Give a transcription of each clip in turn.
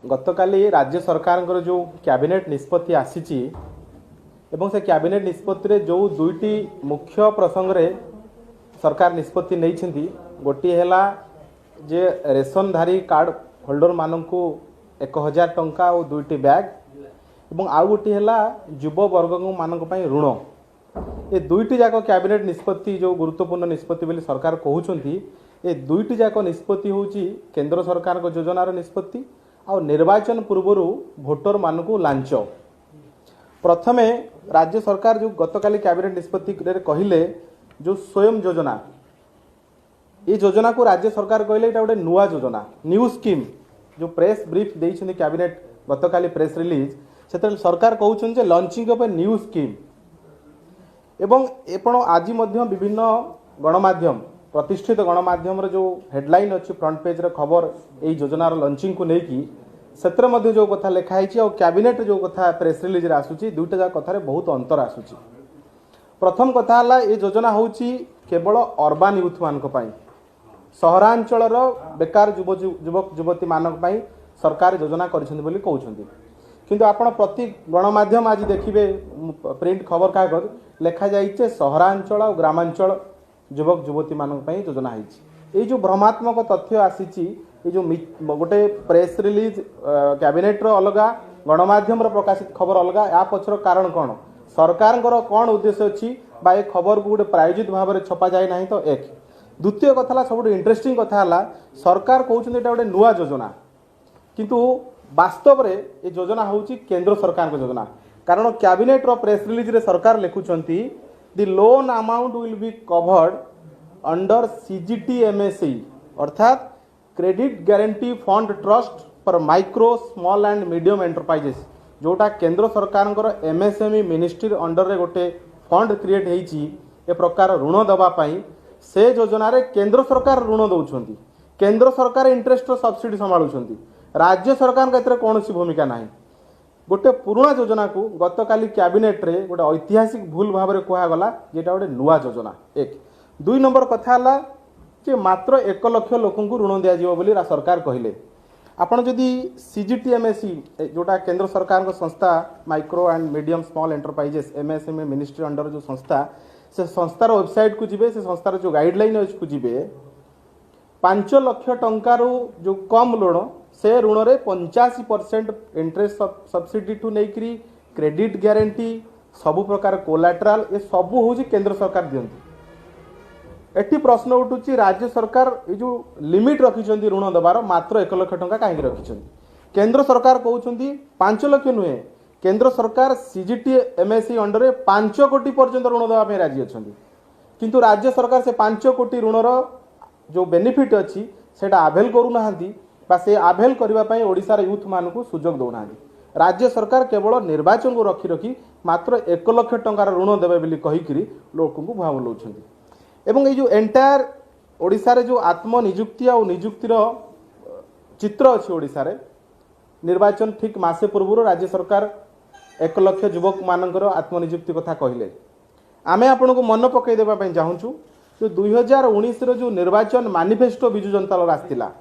गतकाली राज्य सरकार जो कैबिनेट निष्पत्ति आसी एवं से कैबिनेट निष्पत्ति जो दुईटी मुख्य प्रसंग रे सरकार निष्पत्ति नहीं गोटे है जे रेशनधारी कार्ड होल्डर मानू 1000 टंका और दुईटी बैग एवं आउ गोटे है युव वर्ग मान ऋण ये दुईटी जाक कैबिनेट निष्पत्ति जो गुरुत्वपूर्ण निष्पत्ति बोली सरकार कहते ये दुईटी जाक निष्पत्ति हूँ केंद्र सरकार योजनार निष्पत्ति आ निर्वाचन पूर्वर भोटर मानू लांच प्रथमे राज्य सरकार जो गतकाली कैबिनेट निष्पत्ति कहले जो स्वयं योजना ये योजना को राज्य सरकार कहले ये गोटे नुआ योजना न्यू स्कीम जो प्रेस ब्रीफ देइछन्ती कैबिनेट गतकाली प्रेस रिलीज से सरकार कहते launching of a new scheme एवं एपण आज विभिन्न गणमाध्यम प्रतिष्ठित गणमाध्यम जो हेडलाइन अच्छी फ्रंट पेज रे खबर यही योजनार लॉन्चिंग को लेकिन से जो कथा लिखाई और कैबिनेट जो कथा प्रेस रिलीज रे आसुची दुईटा जाक कथार बहुत अंतर आसुची। प्रथम कथा है ये योजना हूँ केवल अर्बान यूथ मानक सहरांचल बेकार युवक युवती मानक सरकार योजना करिसेंती कहते किंतु आपण प्रति गणमाध्यम आज देखिए प्रिंट खबर कागज लेखा जाइए सहरांचल और ग्रामांचल युवक युवती मानक योजना है जो भ्रमात्मक तथ्य आसी जो गोटे प्रेस रिलीज कैबिनेट अलग गणमाध्यम प्रकाशित खबर अलग या पछर कारण कौन सरकार कौन उद्देश्य अच्छी बा ये खबर को गोटे प्रायोजित भाव में छपा जाए ना तो एक द्वितीय कथा सब इंटरेस्टिंग कथा है सरकार कहते गोटे नुआ योजना किंतु वास्तव रे ये योजना हूँ केंद्र सरकार योजना कारण कैबिनेट प्रेस रिलीज रे सरकार लिखुंट the loan amount will be covered under CGTMSE अर्थात credit guarantee fund trust for micro small and medium enterprises जोटा केंद्र सरकार MSME मिनिस्ट्री अंडर रे गोटे फंड क्रिएट होती ए प्रकार ऋण दवापाई से योजना रे केंद्र सरकार ऋण दौरान केंद्र सरकार इंटरेस्ट सब्सिडी संभालुंट राज्य सरकार कौन भूमिका ना गोटे पुराना योजना को गतकाली कैबिनेट रे गोटे ऐतिहासिक भूल भाव में कहगला जेटा गोटे नुआ योजना एक दुई नंबर कथा है कि मात्र 1 लाख लोक ऋण दिज्व सरकार कहले आपड़ जदि CGTMSE जोटा केंद्र सरकार संस्था micro and medium small enterprises MSME ministry under जो संस्था से संस्थार वेबसाइट को जीवे से संस्थार जो गाइडलाइन को जीवे 5 लाख टंकार जो कम ऋण से ऋण रे 85% इंटरेस्ट सब्सिडी टू नहीं क्रेडिट गारंटी सबु प्रकार कोलाट्राल ये सबू हूँ केंद्र सरकार दियंती एटी प्रश्न उठुची राज्य सरकार ये जो लिमिट रखिंट ऋण दबार मात्र 1 लाख टंका कहीं रखिंट केंद्र सरकार कहते 5 लाख नुहे केंद्र सरकार CGTMSE अंडर 5 कोटी पर्यंत ऋण देवाई राजी अच्छा किंतु राज्य सरकार से 5 कोटी ऋणर जो बेनिफिट अच्छी सेटा आभेल करूना से आभेल करने ओडिशार यूथ मानक सुजोग दौना राज्य सरकार केवल निर्वाचन को रखी रखी मात्र 1 लाख टंकार ऋण देवे बोली कहीकि लोक भाव बुलाऊँ एवं ये जो एंटायर ओडिशा रे जो आत्मनिजुक्ति और निजुक्तिर चित्र अच्छी ओडिशा रे निर्वाचन ठीक मासे पूर्व राज्य सरकार 1 लाख युवक मानकर आत्मनिजुक्ति कथा कहले आमे आपन को मन पकई देबा पई चाहूँ जो 2019 रो जो निर्वाचन मैनिफेस्टो बिजु जनता दल आसला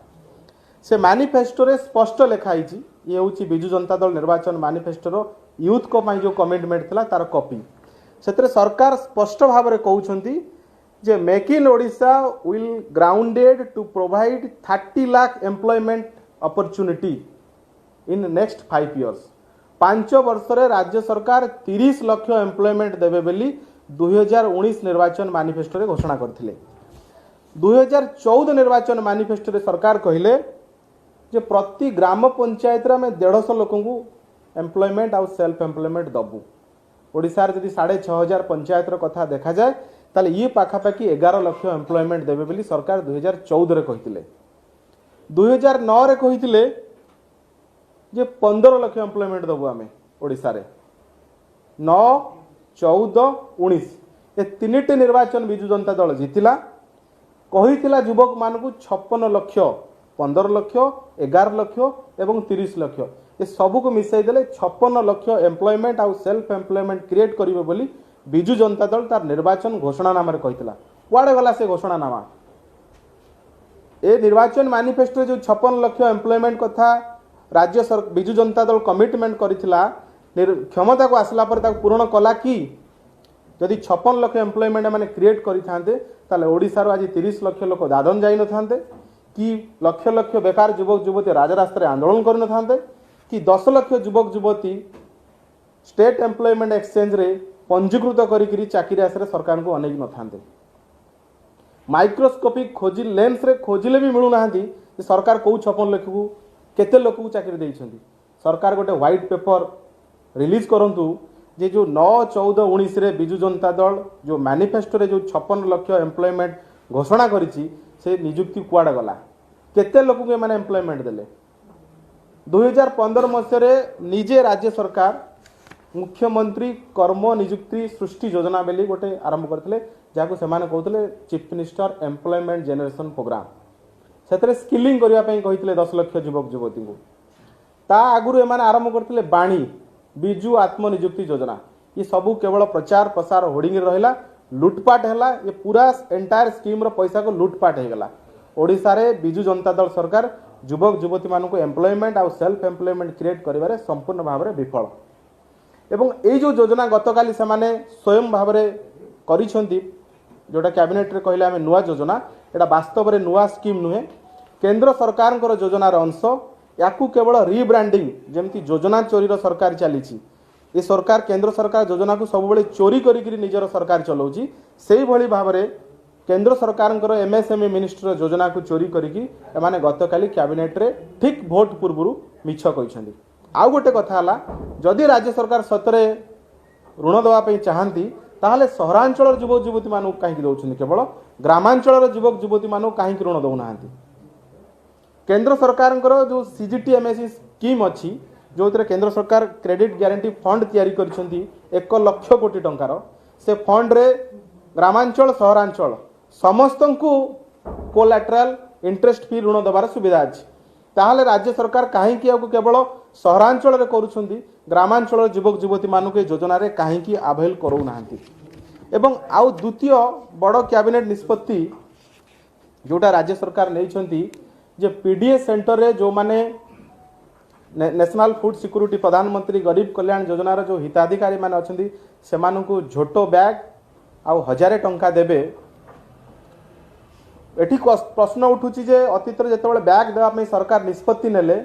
से मैनिफेस्टो रे स्पष्ट लिखाई ये हूँ बिजु जनता दल निर्वाचन मैनिफेस्टो यूथ को जो कमिटमेंट थिला तार कॉपी से सरकार स्पष्ट भाव में कहते जे make in Odisha will grounded to provide 30 lakh employment opportunity in next 5 years 5 वर्ष रे राज्य सरकार 30 लाख एम्प्लॉयमेंट देवे बोली 2019 निर्वाचन मैनिफेस्टो रे घोषणा करथिले 2014 निर्वाचन मैनिफेस्टो रे सरकार कहले जे प्रति ग्राम पंचायत रे 150 लोक एम्प्लॉयमेंट आउ सेल्फ एम्प्लॉयमेंट दबू ओडिशा रे जदि 6500 पंचायत रो कथा देखा जाए ताले ये पाखापाखि 11 लाख एम्प्लॉयमेंट देवे बोली सरकार 2014 रे कहिथिले 2009 रे कहिथिले जे 15 लाख एम्प्लॉयमेंट दबु आमे ओडिशा रे 9 14 19 ए तीनटी निर्वाचन बिजु जनता दल जीतिला कहिथिला युवक मानकु 56 लाख 15 लाख 11 लाख एवं 30 लाख ये सबू को मिसाई देले 56 लाख एम्प्लॉयमेंट आउ सेल्फ एम्प्लॉयमेंट क्रिएट करिवे बोली बिजु जनता दल तार निर्वाचन घोषणानामा कहिथिला कुआडे गला से घोषणानामा ए निर्वाचन मैनिफेस्टो जो 56 लाख एम्प्लॉयमेंट कथा विजु जनता दल कमिटमेंट करथिला क्षमता को आसला पर ताको पूर्ण कला कि जदि 56 लाख एम्प्लॉयमेंट मैंने क्रिएट करते ओडिशार आज 30 लाख लोक दादन जाई न थांते कि लक्ष लक्ष बेकार युवक युवती राजरास्तार आंदोलन कर न थांते कि 10 लाख युवक युवती स्टेट एम्प्लॉयमेंट एक्सचेंज रे पंजीकृत करी चाकरी आसरे सरकार को अनेक न थांते माइक्रोस्कोपिक खोजी लेंस रे खोजिले भी मिलू ना सरकार कौ 56 लाख को केते लोक को चाकरी देइछंती सरकार गोटे व्हाइट पेपर रिलीज करंतु जे जो 9/14/19 रे बिजु जनता दल जो मैनिफेस्टो रे जो 56 लाख एम्प्लॉयमेंट घोषणा करिछि से नियुक्ति कुआडा गला केते लोक के माने एम्प्लॉयमेंट देले 2015 मसीह निजे राज्य सरकार मुख्यमंत्री कर्म नियुक्ति सृष्टि योजना बेली गोटे आरंभ करथिले जाको सेमाने कहउतले chief minister employment generation programme सेतरे स्किलिंग करिया पई कहितले 10 लाख युवक युवती को ता आगुरु एमाने आरंभ करथिले बाणी बिजु आत्मनियुक्ति योजना ये सबू केवल प्रचार प्रसार होर्डिंग रहा लुटपाट है ये पूरा एंटायर स्कीम पैसा को लुटपाट हो गला ओडिशा रे बिजु जनता दल सरकार युवक युवती मानक एम्प्लॉयमेंट आउ सेल्फ एम्प्लॉयमेंट क्रिएट करिवारे संपूर्ण भाव में विफल एवं ये जो योजना गतकाली से स्वयं भाव में करिसेंती जोटा कैबिनेट रे कहले आमे नुआ योजना एटा वास्तव में नुआ स्कीम नुहे केंद्र सरकार योजनार अंश याकू केवल रिब्रांडिंग जमती योजना चोरीर सरकार चली ये सरकार केंद्र सरकार योजना को सब चोरी करी निजर सरकार चलाउची सेही भली भाव में केंद्र सरकार एमएसएमई मिनिस्टर योजना को चोरी करी एमाने गतकाली कैबिनेट रे ठीक भोट पूर्व मिछ कहते आउ गोटे कथा है जदि राज्य सरकार सतरे ऋण देवाई चाहती ताहले सहरांचल युवक युवती मानक कहीं दौरान केवल ग्रामांचल युवक युवती मानक कहीं ऋण दौना केंद्र सरकार जो सीजीटीएमएससी स्कीम अच्छी जो केंद्र सरकार क्रेडिट ग्यारंटी फंड तैयारी करिसेंती 1 लाख कोटी टंकार से फंड रे ग्रामांचल सहरांचल समस्त को कोलैटरल इंटरेस्ट फी ऋण देवार सुविधा अच्छी ताहले राज्य सरकार कहीं केवल सहरांचल रे करूछंती ग्रामांचल युवक युवती मानक योजना रे कहीं आभेल करू नाहंती एवं आउ द्वितीय बड़ कैबिनेट निष्पत्ति जोटा राज्य सरकार नहीं जे पीडीएस सेंटर रे जो माने नेशनल फूड सिक्योरिटी प्रधानमंत्री गरीब कल्याण योजनार जो हिताधिकारी माने अछंती सेमानकु झोटो बैग आउ 1000 टंका देबे एठी प्रश्न उठुची जे अतीत जेतेबेले बैग देवा में सरकार निष्पत्ति नेले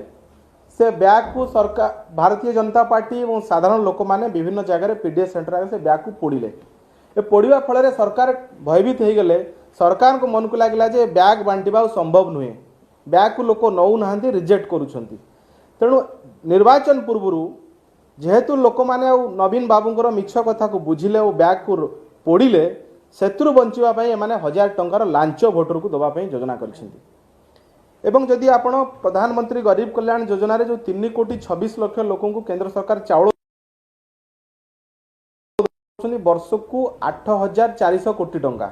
से बैग को सरकार भारतीय जनता पार्टी और साधारण लोक माने विभिन्न जगह पीडीएस सेंटर से बैग को पोड़िले ए पोड़िया फल सरकार भयभीत हो गले सरकार को मन को लगे जे बैग बांटिबा संभव नुहे बैग को लोक नौ ना रिजेक्ट करुँच तेणु निर्वाचन पूर्व जेहेतु लोक मैंने नवीन बाबूंर मिछ कथा को बुझिले और बैग को पोड़िले सेतुरु बंचिवाई एमाने 1000 टंकार लांच भोटर को दवाई योजना करिसेंती एवं जदि आपण प्रधानमंत्री गरीब कल्याण योजना रे जो 3 कोटी 26 लाख लोकों को केंद्र सरकार चाउल वर्ष को 8400 कोटी टंका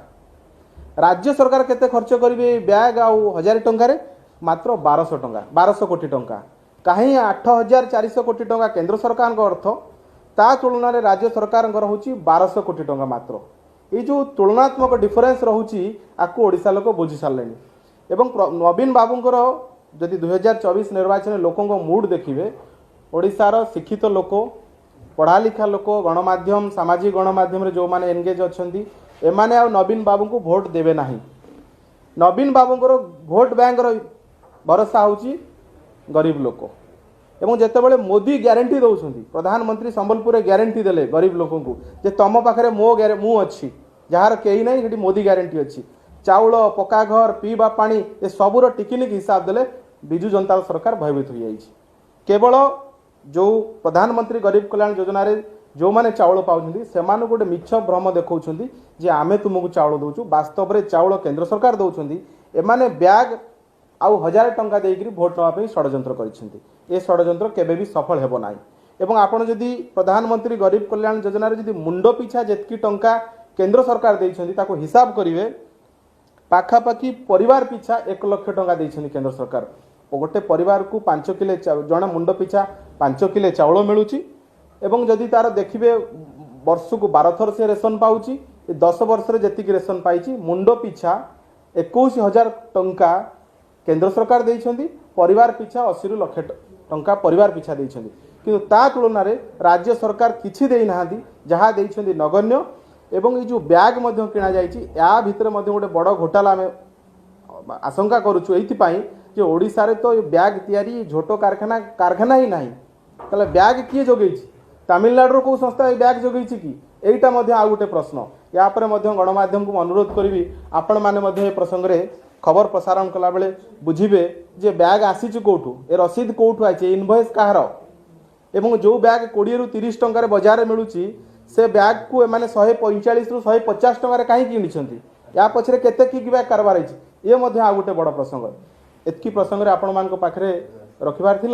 राज्य सरकार केते खर्च करिवे बैग आउ 1000 टंका रे मात्र 1200 कोटी टंका कहीं 8400 कोटी टंका केंद्र सरकार का अर्थ ता तुलना रे राज्य सरकार होची 1200 कोटी टंका मात्र ये जो तुलनात्मक डिफरेंस रहुची आकु ओडिशा लोक बुझी सारलेनी एवं नवीन बाबूंकर जदि 2024 निर्वाचन लोकों मूड देखिए ओडिशार शिक्षित लोक पढ़ा लिखा लोक गणमाध्यम सामाजिक गणमाध्यम जो माने एंगेज अच्छी एमाने आ नवीन बाबू को भोट देवे नाही नवीन बाबूंकर भोट बैंक भरोसा होची गरीब लोक एवं जेतेबेले मोदी ग्यारंटी दौरान प्रधानमंत्री संबलपुर ग्यारंटी देले गरीब लोकों को जे तुम पाखे मु अच्छी जार कहीं ना ये मोदी ग्यारंटी अच्छी चाउल पक्का घर पीवा पानी ये सबूर टिकनिक हिसाब देले बिजु जनता सरकार भयभीत हो जाइए केवल जो प्रधानमंत्री गरीब कल्याण योजना रे जो माने चाउल पाउछंती सेमानु गोटे मिछ भ्रम देखौछंती जे आमे तुमको चाउल दउछु वास्तव रे चाउल केंद्र सरकार दउछंती एमाने बैग आउ 1000 टंका देकरी भोट नवा पे षडयंत्र करिसेंती ए षडयंत्र केबे भी सफल हेबो नाही एवं आपण जदि प्रधानमंत्री गरीब कल्याण योजना रे जदि मुंडो पिछा जेतकी टंका केंद्र सरकार देइछंती ताको हिसाब करिवे पाखापाखि परिवार पिछा 1 लाख टंका देइछंती केंद्र सरकार गोटे परिवार को 5 किले जड़े मुंड पिछा 5 किले चाउल मिलूची एवं जदि तार देखिए वर्ष को 12 थर से रेशन पाउची 10 वर्ष रे जेतिक रेशन पाइची मुंड पिछा 21,000 टंका केंद्र सरकार देइछंती परिवार पिछा 80 लाख टंका परिवार पिछा देइछन्ति किंतु ता तुलन में राज्य सरकार किछि देई नाहांती जहाँ देइछन्ति नगण्य एवं ये जो बैग मध्य किना जाइछि या भितर मध्य गोटे बड़ घोटाला आम आशंका करुछु एइथिपाई जे ओडिशा रे तो ये बैग तैयारी झोटो कारखाना ही नाही ताले बैग किए जोगेछि तमिलनाडु को संस्था ये बैग जोगेछि कि एइटा मध्य आ गोटे प्रश्न या पर मध्य गणमाध्यम को अनुरोध करी आपण माने मध्य ए प्रसंग रे खबर प्रसारण कला बेले बुझिबे जे बैग आसीछि कोठू ए रसीद कोठू आइछि इनवॉइस कहार एवं जो बैग 20 रु 30 टंकार बजार में मिलूची से बैग को एमाने 145 रु 150 टंकार कहीं किनिछन्ति या पछरे केते की बैग कारबार आइछि ये मध्य आ गोटे बड़ प्रसंग एतकी प्रसंग रे आपण मान पाखरे रखिबार थिला।